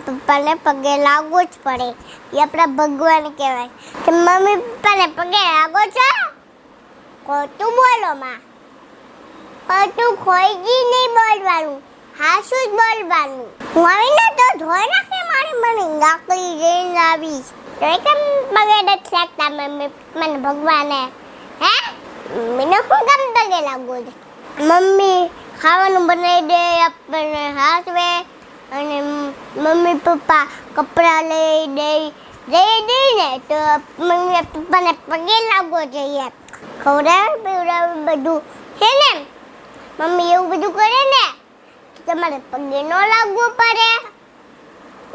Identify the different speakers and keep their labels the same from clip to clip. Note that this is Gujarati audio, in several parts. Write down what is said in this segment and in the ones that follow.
Speaker 1: પપ્પાને પગે લાગવું જ પડે. એ આપણા ભગવાન કહેવાય. કે મમ્મી પપ્પાને પગે લાગો છો? ખોટું બોલો માં. ખોટું ખોઈજી નહીં બોલવાનું, હાસું જ બોલવાનું. હું આવીને તો ધોઈ નાખે મારી મને ગાકડી જઈને આવીશ. તો કેમ પગે નથી લાગતા મમ્મી મને ભગવાને? હે મને શું કામ પગે લાગવું છે? મમ્મી ખાવાનું બનાવી દે, આપણને હાસવે, અને મમ્મી પપ્પા કપડાં લઈ દે ને તો મમ્મી પપ્પાને પગે લાગવો જોઈએ. ખવડાવે પીવડાવે બધું છે ને. મમ્મી એવું બધું કરે ને તમારે પગે ન લાગવું પડે.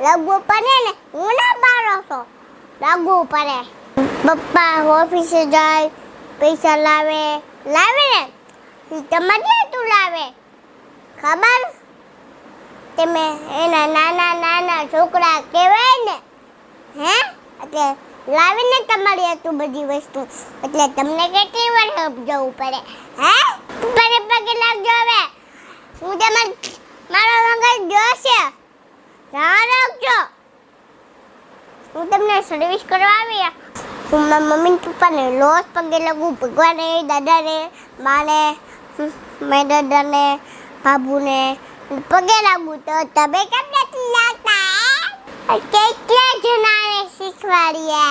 Speaker 1: લાગવું પડે ને, હું ના પાડો છો, લાગવું પડે. પપ્પા ઓફિસે જાય, પૈસા લાવે ને તમારે તું લાવે ખબર? તમે એના નાના છોકરા કહેવાય ને. હે એટલે લાવીને તમારી હતું બધી વસ્તુ, એટલે તમને કેટલી વાર જવું પડે? હે પપ્પાને પગે લાગજો. હવે હું મારો મગજ જોશે, ધ્યાન રાખજો. હું તમને સર્વિસ કરવા આવી. હું મારા મમ્મી પપ્પાને રોજ પગે લાગું, ભગવાને, દાદાને, માને, મારા દાદાને, બાબુને પગે લાગું. તો તમે કેમ નથી લાગતા? કેટલા જણાને શીખવાડીએ.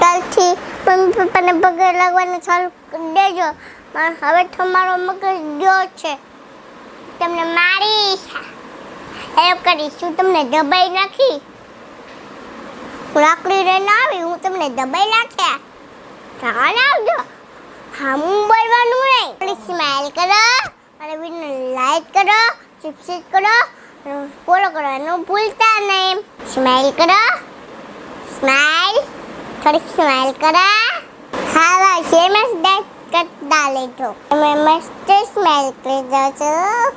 Speaker 1: કાલથી મમ્મી પપ્પાને પગે લાગવાનું ચાલુ કરી દેજો. હવે તમારો મગજ જો છે, તમને મારીશ, હેલ્પ કરીશ. હું તમને દબાઈ નાખી, લાકડી લઈને આવી, હું તમને દબાઈ નાખ્યા. ધ્યાન આવજો. હા હું બોલવાનું નહીં. પ્લીઝ સ્માઈલ કરો અને વિડીયોને લાઈક કરો, સબસ્ક્રાઇબ કરો, ફોલો કરવાનું ભૂલતા નહીં. સ્માઈલ કરો, સ્માઈલ, થોડીક સ્માઈલ કરો. હા ભાઈ, સેમ જ કરતા લેજો. તમે મસ્ત સ્માઈલ કરી દો છો.